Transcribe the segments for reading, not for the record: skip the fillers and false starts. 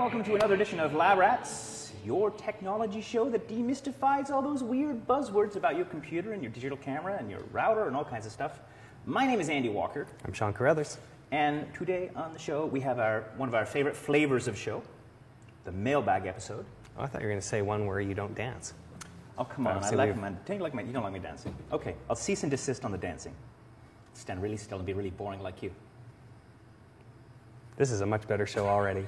welcome to another edition of Lab Rats, your technology show that demystifies all those weird buzzwords about your computer and your digital camera and your router and all kinds of stuff. My name is Andy Walker. I'm Sean Carruthers. And today on the show, we have one of our favorite flavors of show, the mailbag episode. Oh, I thought you were going to say one where you don't dance. Oh, come on. You don't like me dancing. Okay, I'll cease and desist on the dancing. Stand really still and be really boring like you. This is a much better show already.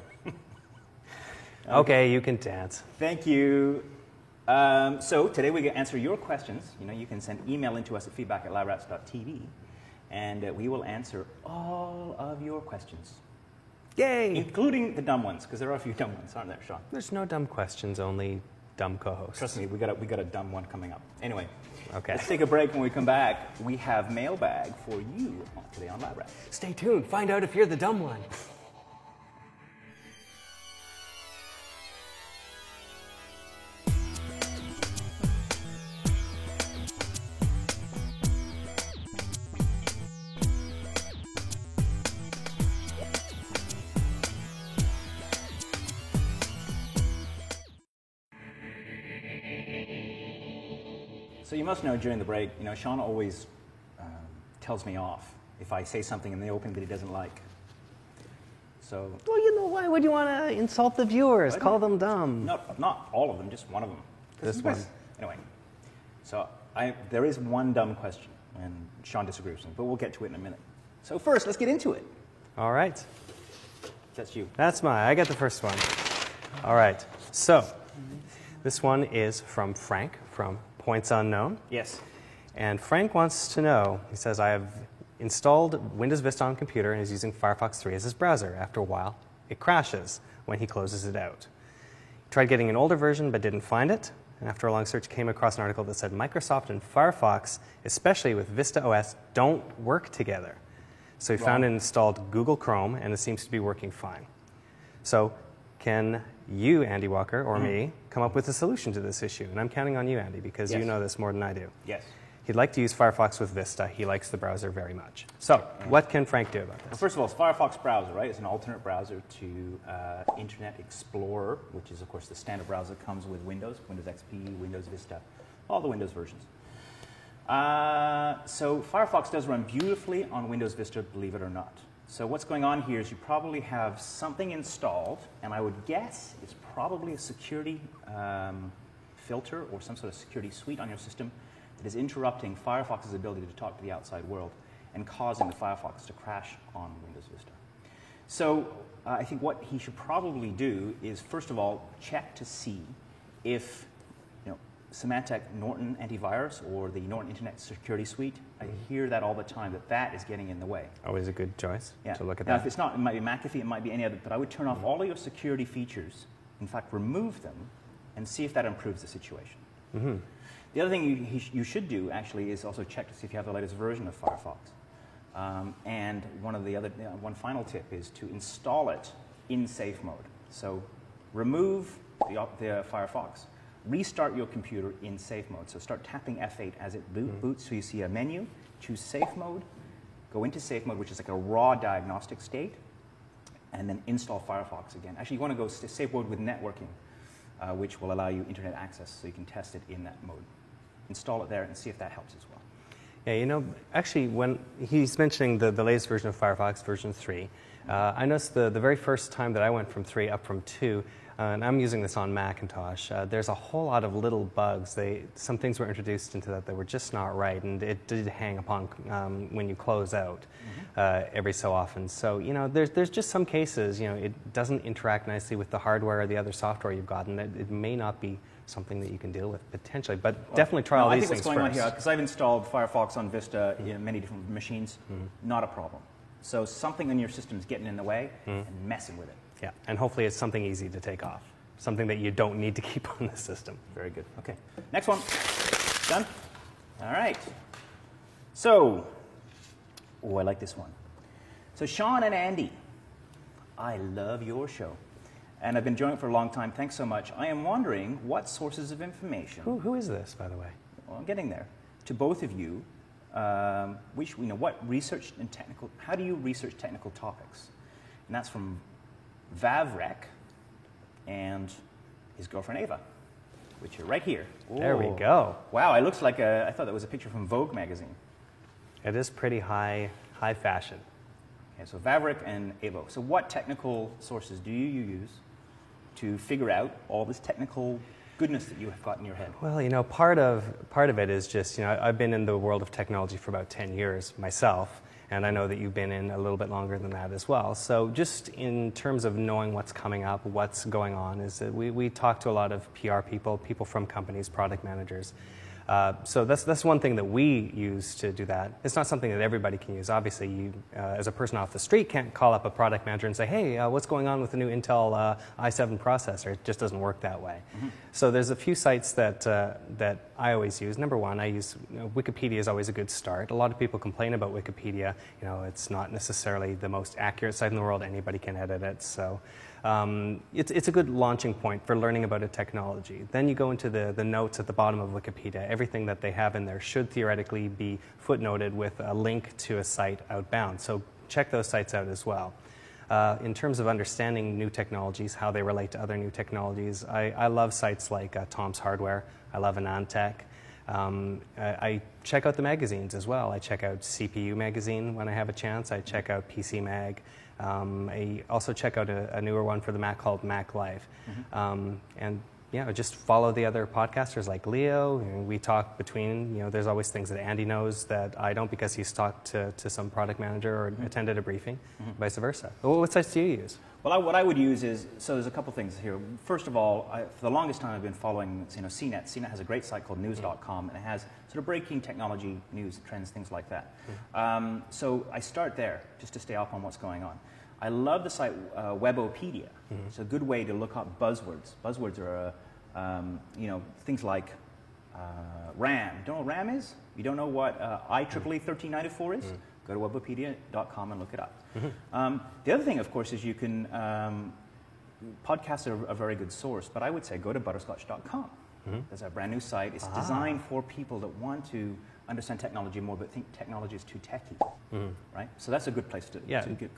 Okay, you can dance. Thank you. So today we're going to answer your questions. You can send email into us at feedback@labrats.tv, and we will answer all of your questions. Yay! Including the dumb ones, because there are a few dumb ones, aren't there, Sean? There's no dumb questions, only dumb co-hosts. Trust me, we got a dumb one coming up. Anyway, okay. Let's take a break. When we come back, we have mailbag for you today on Lab Rats. Stay tuned. Find out if you're the dumb one. So you must know during the break, Sean always tells me off if I say something in the open that he doesn't like. So. Well, why would you want to insult the viewers? Call them dumb. Not all of them, just one of them. This one. Anyway, so there is one dumb question, and Sean disagrees with me, but we'll get to it in a minute. So first, let's get into it. All right. That's you. I got the first one. All right. So this one is from Frank from Points Unknown. Yes. And Frank wants to know, he says, I have installed Windows Vista on computer and is using Firefox 3 as his browser. After a while, it crashes when he closes it out. He tried getting an older version but didn't find it. And after a long search, came across an article that said Microsoft and Firefox, especially with Vista OS, don't work together. So he found and installed Google Chrome, and it seems to be working fine. So can you, Andy Walker, or me, come up with a solution to this issue? And I'm counting on you, Andy, because you know this more than I do. Yes. He'd like to use Firefox with Vista. He likes the browser very much. So what can Frank do about this? Well, first of all, it's Firefox browser, right? It's an alternate browser to Internet Explorer, which is, of course, the standard browser that comes with Windows XP, Windows Vista, all the Windows versions. So Firefox does run beautifully on Windows Vista, believe it or not. So what's going on here is you probably have something installed, and I would guess it's probably a security filter or some sort of security suite on your system that is interrupting Firefox's ability to talk to the outside world and causing the Firefox to crash on Windows Vista. So I think what he should probably do is, first of all, check to see if Symantec Norton Antivirus or the Norton Internet Security Suite, I hear that all the time, that is getting in the way. Always a good choice to look at now, that. if it's not, it might be McAfee, it might be any other, but I would turn off all of your security features, in fact, remove them, and see if that improves the situation. Mm-hmm. The other thing you should do, actually, is also check to see if you have the latest version of Firefox. And one final tip is to install it in safe mode. So remove the Firefox. Restart your computer in safe mode. So start tapping F8 as it boots. So you see a menu, choose safe mode, go into safe mode, which is like a raw diagnostic state, and then install Firefox again. Actually, you want to go safe mode with networking, which will allow you internet access so you can test it in that mode. Install it there and see if that helps as well. Yeah, actually, when he's mentioning the latest version of Firefox, version 3, I noticed the very first time that I went from 3 up from 2, and I'm using this on Macintosh, there's a whole lot of little bugs. Some things were introduced into that were just not right, and it did hang upon when you close out every so often. So, there's just some cases, it doesn't interact nicely with the hardware or the other software you've got, and it may not be something that you can deal with potentially, but definitely try all these things first. I think what's going on here, because I've installed Firefox on Vista in many different machines, not a problem. So something in your system is getting in the way and messing with it. Yeah, and hopefully it's something easy to take off, something that you don't need to keep on the system. Very good. Okay, next one. Done? All right. So, I like this one. So Sean and Andy, I love your show. And I've been enjoying it for a long time. Thanks so much. I am wondering what sources of information... Who is this, by the way? Well, I'm getting there. To both of you, what research and technical... How do you research technical topics? And that's from Vavrek, and his girlfriend Ava, which are right here. There we Ooh. go. Wow, it looks like I thought that was a picture from Vogue magazine. It is pretty high fashion. Okay, so Vaverick and Avo. So what technical sources do you use to figure out all this technical goodness that you have got in your head? Well, part of it is just, I've been in the world of technology for about 10 years myself, and I know that you've been in a little bit longer than that as well. So just in terms of knowing what's coming up, what's going on, is that we talk to a lot of PR people from companies, product managers. So that's one thing that we use to do that. It's not something that everybody can use. Obviously, you, as a person off the street, can't call up a product manager and say, hey, what's going on with the new Intel i7 processor? It just doesn't work that way. Mm-hmm. So there's a few sites that I always use. Number one, I use Wikipedia is always a good start. A lot of people complain about Wikipedia. It's not necessarily the most accurate site in the world. Anybody can edit it. So it's a good launching point for learning about a technology. Then you go into the notes at the bottom of Wikipedia. Everything that they have in there should theoretically be footnoted with a link to a site outbound. So check those sites out as well. In terms of understanding new technologies, how they relate to other new technologies, I love sites like Tom's Hardware. I love AnandTech. I check out the magazines as well. I check out CPU Magazine when I have a chance. I check out PC Mag. I also check out a newer one for the Mac called Mac Life. Mm-hmm. And just follow the other podcasters like Leo. We talk between, there's always things that Andy knows that I don't because he's talked to some product manager or attended a briefing, vice versa. What sites do you use? Well, what I would use is, so there's a couple things here. First of all, for the longest time I've been following CNET. CNET has a great site called news.com, and it has sort of breaking technology news, trends, things like that. So I start there just to stay up on what's going on. I love the site Webopedia. It's a good way to look up buzzwords. Buzzwords are, things like RAM. You don't know what RAM is? You don't know what IEEE 1394 is? Go to webopedia.com and look it up. The other thing, of course, is you can, podcasts are a very good source, but I would say go to butterscotch.com. There's a brand new site. It's designed for people that want to understand technology more, but think technology is too techy, right? So that's a good place to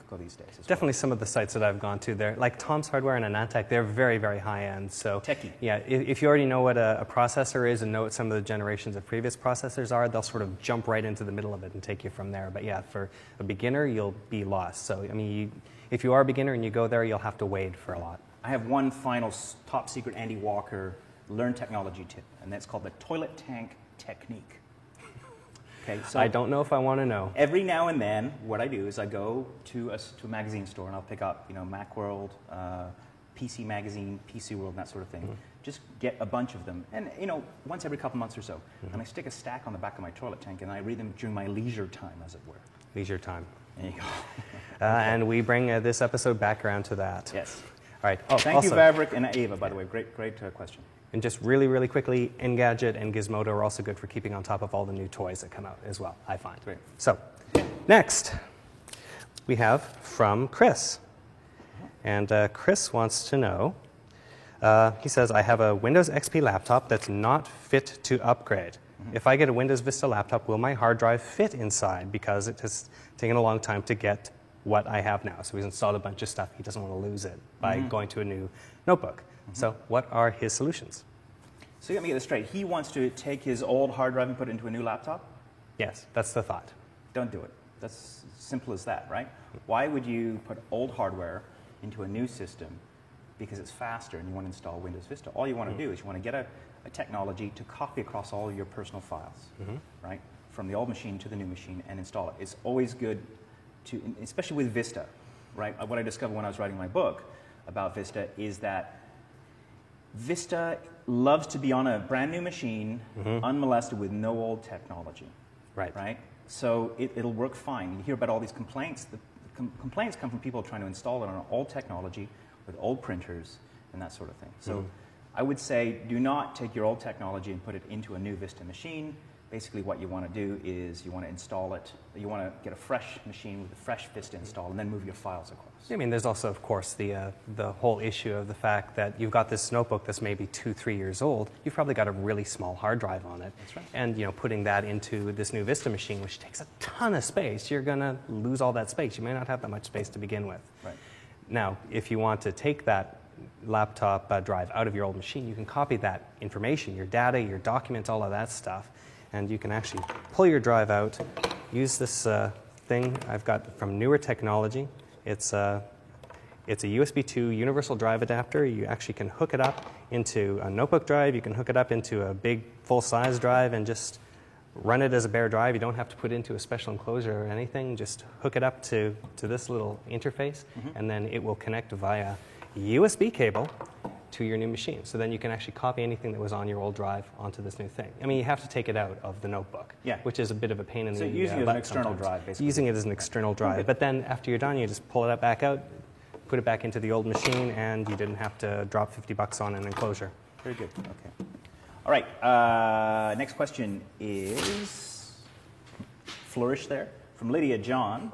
go these days. Definitely some of the sites that I've gone to there, like Tom's Hardware and AnandTech, they're very, very high-end. So techy. Yeah, if you already know what a processor is and know what some of the generations of previous processors are, they'll sort of jump right into the middle of it and take you from there. But yeah, for a beginner, you'll be lost. So, if you are a beginner and you go there, you'll have to wade for a lot. I have one final top secret Andy Walker Learn Technology tip, and that's called the toilet tank technique. Okay, so I don't know if I want to know. Every now and then, what I do is I go to a magazine store and I'll pick up, Macworld, PC Magazine, PC World, and that sort of thing. Just get a bunch of them, and once every couple months or so, and I stick a stack on the back of my toilet tank, and I read them during my leisure time, as it were. Leisure time. There you go. And we bring this episode back around to that. Yes. All right. Thank you, Vaverick and Ava, by the way. Great question. And just really, really quickly, Engadget and Gizmodo are also good for keeping on top of all the new toys that come out as well, I find. Great. So, next, we have from Chris. And Chris wants to know, he says, I have a Windows XP laptop that's not fit to upgrade. If I get a Windows Vista laptop, will my hard drive fit inside? Because it has taken a long time to get what I have now. So he's installed a bunch of stuff. He doesn't want to lose it by going to a new notebook. So what are his solutions? So you got me get this straight. He wants to take his old hard drive and put it into a new laptop? Yes, that's the thought. Don't do it. That's as simple as that, right? Why would you put old hardware into a new system because it's faster and you want to install Windows Vista? All you want to do is you want to get a technology to copy across all your personal files, right? From the old machine to the new machine and install it. It's always good to, especially with Vista, right? What I discovered when I was writing my book about Vista is that Vista loves to be on a brand new machine, unmolested with no old technology. Right? So it'll work fine. You hear about all these complaints. The complaints come from people trying to install it on old technology with old printers and that sort of thing. So I would say do not take your old technology and put it into a new Vista machine. Basically what you want to do is you want to install it, you want to get a fresh machine with a fresh Vista installed and then move your files across. There's also, of course, the whole issue of the fact that you've got this notebook that's maybe 2-3 years old. You've probably got a really small hard drive on it. That's right. And, putting that into this new Vista machine, which takes a ton of space, you're going to lose all that space. You may not have that much space to begin with. Right. Now, if you want to take that laptop drive out of your old machine, you can copy that information, your data, your documents, all of that stuff, and you can actually pull your drive out, use this thing I've got from Newer Technology. It's a USB 2 universal drive adapter. You actually can hook it up into a notebook drive. You can hook it up into a big full-size drive and just run it as a bare drive. You don't have to put it into a special enclosure or anything. Just hook it up to this little interface, and then it will connect via USB cable to your new machine. So then you can actually copy anything that was on your old drive onto this new thing. I mean, you have to take it out of the notebook, which is a bit of a pain in the butt. So using it as an external drive, basically. Using it as an external drive. But then after you're done, you just pull it back out, put it back into the old machine, and you didn't have to drop $50 on an enclosure. Very good. Okay. All right. Next question is Flourish there from Lydia John.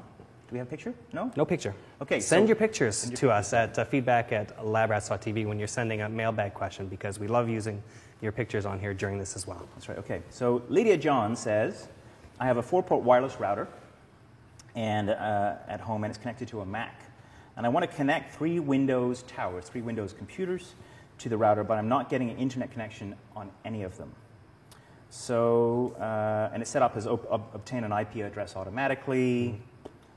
Do we have a picture? No? No picture. Okay. Send your pictures to us at feedback@labrats.tv when you're sending a mailbag question, because we love using your pictures on here during this as well. That's right. Okay. So Lydia John says, I have a 4-port wireless router and at home, and it's connected to a Mac. And I want to connect 3 Windows towers, 3 Windows computers to the router, but I'm not getting an internet connection on any of them. So, and it's set up as obtain an IP address automatically.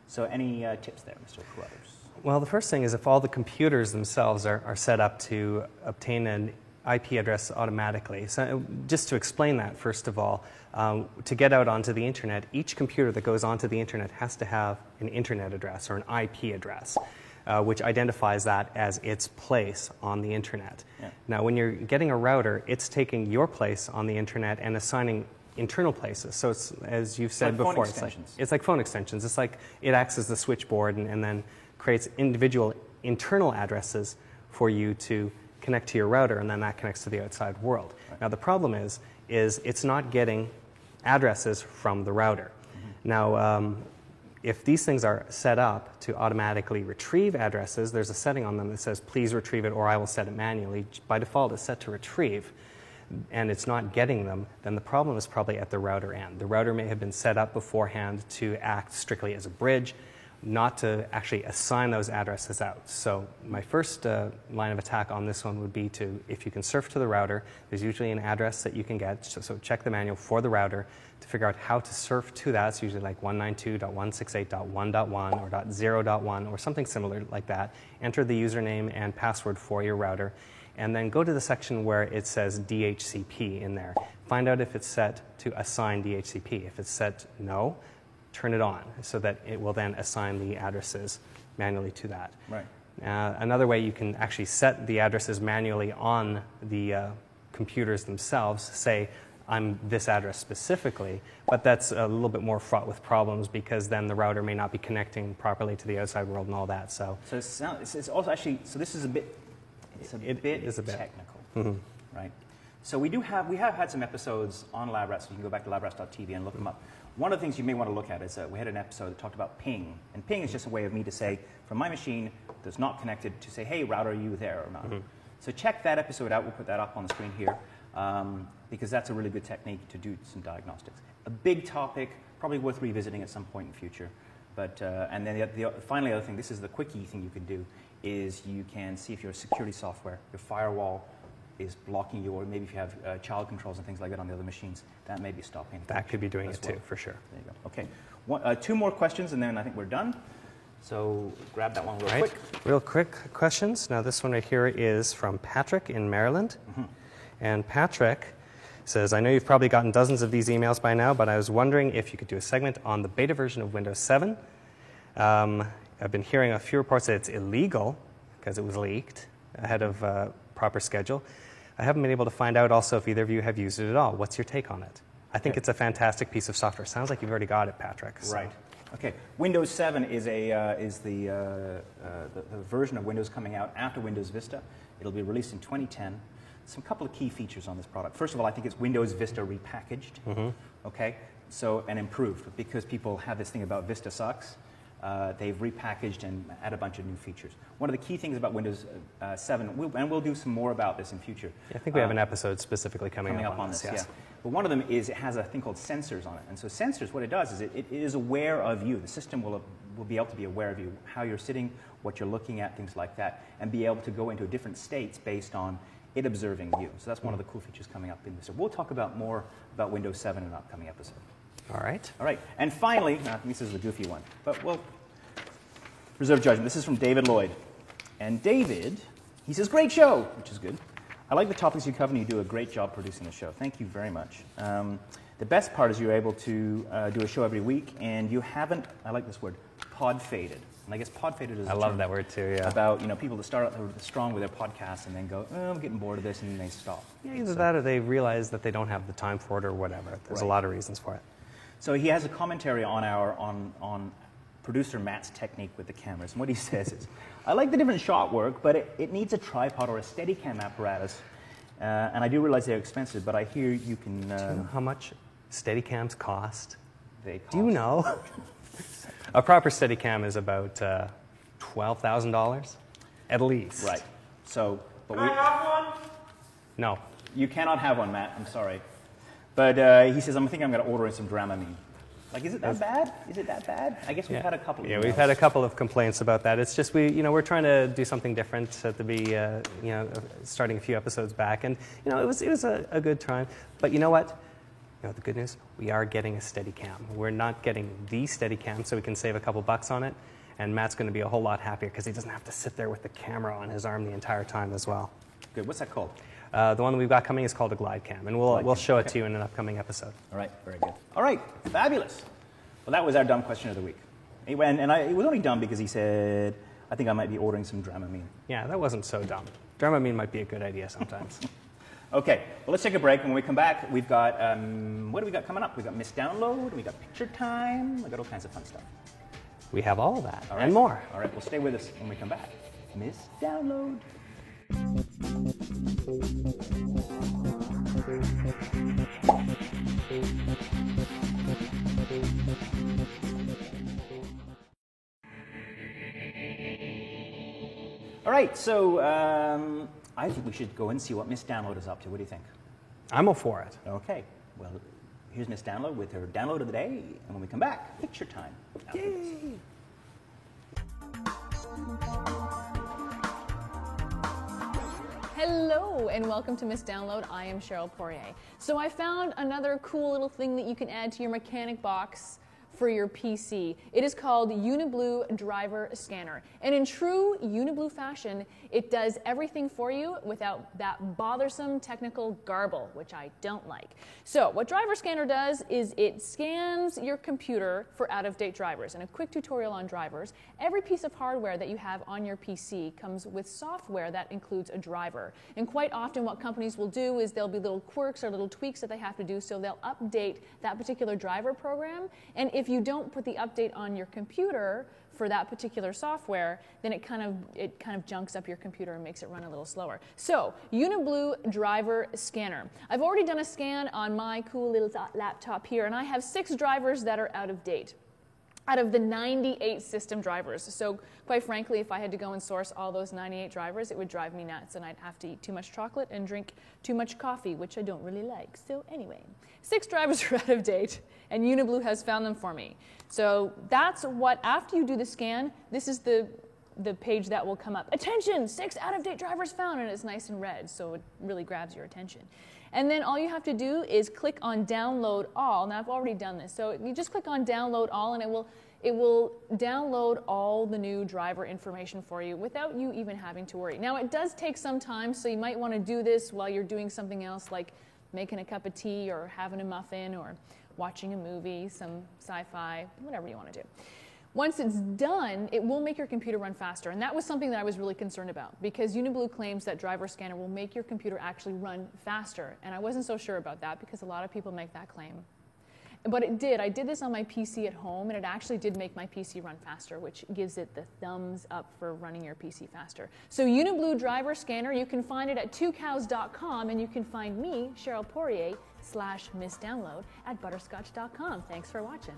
So any tips there, Mr. Carruthers? Well, the first thing is if all the computers themselves are set up to obtain an IP address automatically. So just to explain that, first of all, to get out onto the internet, each computer that goes onto the internet has to have an internet address or an IP address, which identifies that as its place on the internet. Yeah. Now, when you're getting a router, it's taking your place on the internet and assigning internal places. So it's, as you've said before, it's like phone extensions. It's like it acts as the switchboard and then creates individual internal addresses for you to connect to your router, and then that connects to the outside world. Right. Now, the problem is it's not getting addresses from the router. Now, if these things are set up to automatically retrieve addresses, there's a setting on them that says, please retrieve it or I will set it manually. By default, it's set to retrieve, and it's not getting them, then the problem is probably at the router end. The router may have been set up beforehand to act strictly as a bridge, not to actually assign those addresses out. So my first line of attack on this one would be to, if you can surf to the router, there's usually an address that you can get, so check the manual for the router to figure out how to surf to that. It's usually like 192.168.1.1 or .0.1 or something similar like that. Enter the username and password for your router, and then go to the section where it says DHCP in there. Find out if it's set to assign DHCP. If it's set no, turn it on so that it will then assign the addresses manually to that. Right. Another way you can actually set the addresses manually on the computers themselves, say, I'm this address specifically, but that's a little bit more fraught with problems because then the router may not be connecting properly to the outside world and all that. So it's also actually, so this is a bit, it's a bit technical, right? So we have had some episodes on LabRats, so you can go back to labrats.tv and look them up. One of the things you may want to look at is we had an episode that talked about ping. And ping is just a way of me to say, from my machine that's not connected, to say, hey, router, are you there or not? So check that episode out. We'll put that up on the screen here because that's a really good technique to do some diagnostics. A big topic, probably worth revisiting at some point in the future. But, and then finally, the other thing, this is the quickie thing you can do, is you can see if your security software, your firewall, is blocking you, or maybe if you have child controls and things like that on the other machines, that may be stopping. That could be doing it too, for sure. There you go. Okay, 2 more questions, and then I think we're done. So grab that one real quick. Real quick questions. Now this one right here is from Patrick in Maryland. And Patrick says, I know you've probably gotten dozens of these emails by now, but I was wondering if you could do a segment on the beta version of Windows 7. I've been hearing a few reports that it's illegal because it was leaked ahead of proper schedule. I haven't been able to find out also if either of you have used it at all. What's your take on it? I think it's a fantastic piece of software. Sounds like you've already got it, Patrick. So. Right. Okay. Windows 7 is the version of Windows coming out after Windows Vista. It'll be released in 2010. Some couple of key features on this product. First of all, I think it's Windows Vista repackaged. Okay. So and improved because people have this thing about Vista sucks. They've repackaged and added a bunch of new features. One of the key things about Windows 7, and we'll do some more about this in future. Yeah, I think we have an episode specifically coming up on this. Yes. Yeah. But one of them is it has a thing called sensors on it. And so sensors, what it does is it is aware of you. The system will will be able to be aware of you, how you're sitting, what you're looking at, things like that, and be able to go into different states based on it observing you. So that's one of the cool features coming up in this. So we'll talk about more about Windows 7 in an upcoming episode. All right. All right. And finally, this is the goofy one, but we'll reserve judgment. This is from David Lloyd. And David, he says, great show, which is good. I like the topics you cover, and you do a great job producing the show. Thank you very much. The best part is you're able to do a show every week, and you haven't, I like this word, pod-faded. And I guess pod-faded is I love that word too, yeah. About, people that start out strong with their podcasts and then go, oh, I'm getting bored of this, and then they stop. Yeah, either that or they realize that they don't have the time for it or whatever. There's a lot of reasons for it. So he has a commentary on producer Matt's technique with the cameras. And what he says is, I like the different shot work, but it needs a tripod or a Steadicam apparatus. And I do realize they're expensive, but I hear you can... Do you know how much Steadicams cost? They cost. Do you know? A proper Steadicam is about $12,000, at least. Right. So, but Can I have one? No. You cannot have one, Matt. I'm sorry. But he says, I think I'm going to order in some Dramamine. Like, is it that bad? Is it that bad? I guess we've had a couple of emails. We've had a couple of complaints about that. It's just we're trying to do something different at the starting a few episodes back, and it was a good time. But you know what? The good news, we are getting a Steadicam. We're not getting the Steadicam, so we can save a couple bucks on it. And Matt's going to be a whole lot happier because he doesn't have to sit there with the camera on his arm the entire time as well. Good. What's that called? The one that we've got coming is called a GlideCam, and we'll show it to you in an upcoming episode. All right, very good. All right, fabulous. Well, that was our dumb question of the week. It was only dumb because he said, I think I might be ordering some Dramamine. Yeah, that wasn't so dumb. Dramamine might be a good idea sometimes. Okay, well, let's take a break. When we come back, we've got, what do we got coming up? We've got Miss Download, we got Picture Time, we've got all kinds of fun stuff. We have all of that all right. and more. All right, well, stay with us when we come back. Miss Download. All right, so I think we should go and see what Miss Download is up to. What do you think? I'm all for it. Okay, well, here's Miss Download with her download of the day, and when we come back, Picture Time. Yay! Hello and welcome to Miss Download. I am Cheryl Poirier. So I found another cool little thing that you can add to your mechanic box for your PC. It is called UniBlue Driver Scanner. And in true UniBlue fashion, it does everything for you without that bothersome technical garble, which I don't like. So what Driver Scanner does is it scans your computer for out-of-date drivers. And a quick tutorial on drivers, every piece of hardware that you have on your PC comes with software that includes a driver. And quite often what companies will do is there'll be little quirks or little tweaks that they have to do, so they'll update that particular driver program. And if you don't put the update on your computer for that particular software, then it kind of junks up your computer and makes it run a little slower. So, UniBlue Driver Scanner. I've already done a scan on my cool little laptop here, and I have 6 drivers that are out of date out of the 98 system drivers. So quite frankly, if I had to go and source all those 98 drivers, it would drive me nuts, and I'd have to eat too much chocolate and drink too much coffee, which I don't really like. So anyway, 6 drivers are out of date, and UniBlue has found them for me. So that's what, after you do the scan, this is the page that will come up. Attention, 6 out-of-date drivers found, and it's nice and red, so it really grabs your attention. And then all you have to do is click on Download All. Now, I've already done this. So you just click on Download All, and it will download all the new driver information for you without you even having to worry. Now, it does take some time, so you might want to do this while you're doing something else, like making a cup of tea or having a muffin or watching a movie, some sci-fi, whatever you want to do. Once it's done, it will make your computer run faster. And that was something that I was really concerned about, because UniBlue claims that Driver Scanner will make your computer actually run faster. And I wasn't so sure about that, because a lot of people make that claim. But it did. I did this on my PC at home, and it actually did make my PC run faster, which gives it the thumbs up for running your PC faster. So UniBlue Driver Scanner, you can find it at 2cows.com, and you can find me, Cheryl Poirier, /Miss Download at butterscotch.com. Thanks for watching.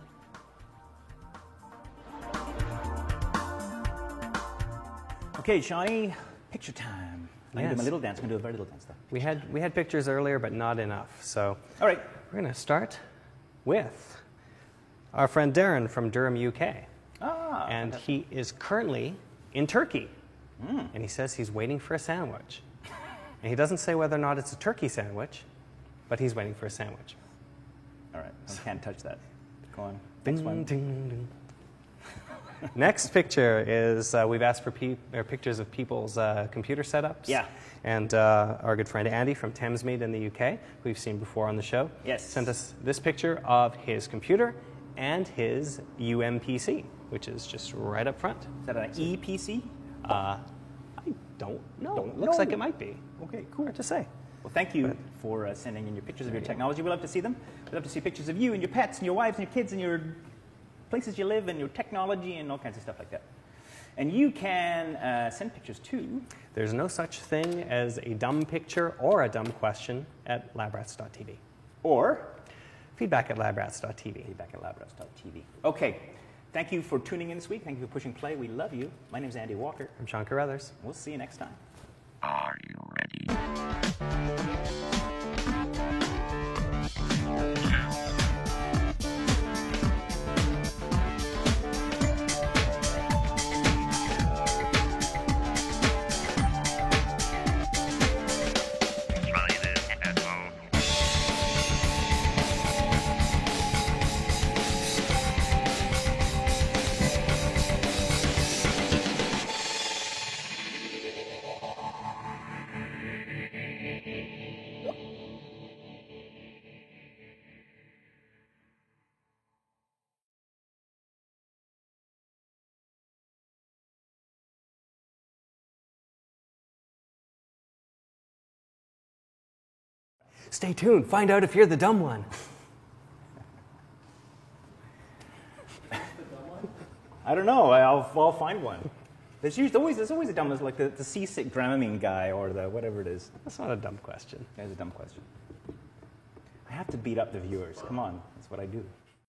Okay, Shawnee, picture time. I'm going to do my little dance. I'm going to do a very little dance, though. We had pictures earlier, but not enough. So all right, we're going to start with our friend Darren from Durham, UK. Ah, and he is currently in Turkey. And he says he's waiting for a sandwich. And he doesn't say whether or not it's a turkey sandwich, but he's waiting for a sandwich. All right, I can't touch that. Go on. Ding, Next one. ding, ding. Next picture is we've asked for pictures of people's computer setups. Yeah. And our good friend Andy from Thamesmead in the UK, who we've seen before on the show, Yes. sent us this picture of his computer and his UMPC, which is just right up front. Is that an EPC? I don't know. Don't Looks know. like it might be. Okay, cool. Hard to say. Well, thank you for sending in your pictures of your technology. We love to see them. We love to see pictures of you and your pets and your wives and your kids and your places you live and your technology and all kinds of stuff like that. And you can send pictures to... There's no such thing as a dumb picture or a dumb question at labrats.tv. Or... Feedback at labrats.tv. feedback@labrats.tv. Okay. Thank you for tuning in this week. Thank you for pushing play. We love you. My name is Andy Walker. I'm Sean Carruthers. We'll see you next time. Are you ready? Try this at home. Stay tuned. Find out if you're the dumb one. I don't know. I'll find one. There's always a dumb, like the seasick Dramamine guy or the whatever it is. That's not a dumb question. That's a dumb question. I have to beat up the viewers. Come on. That's what I do.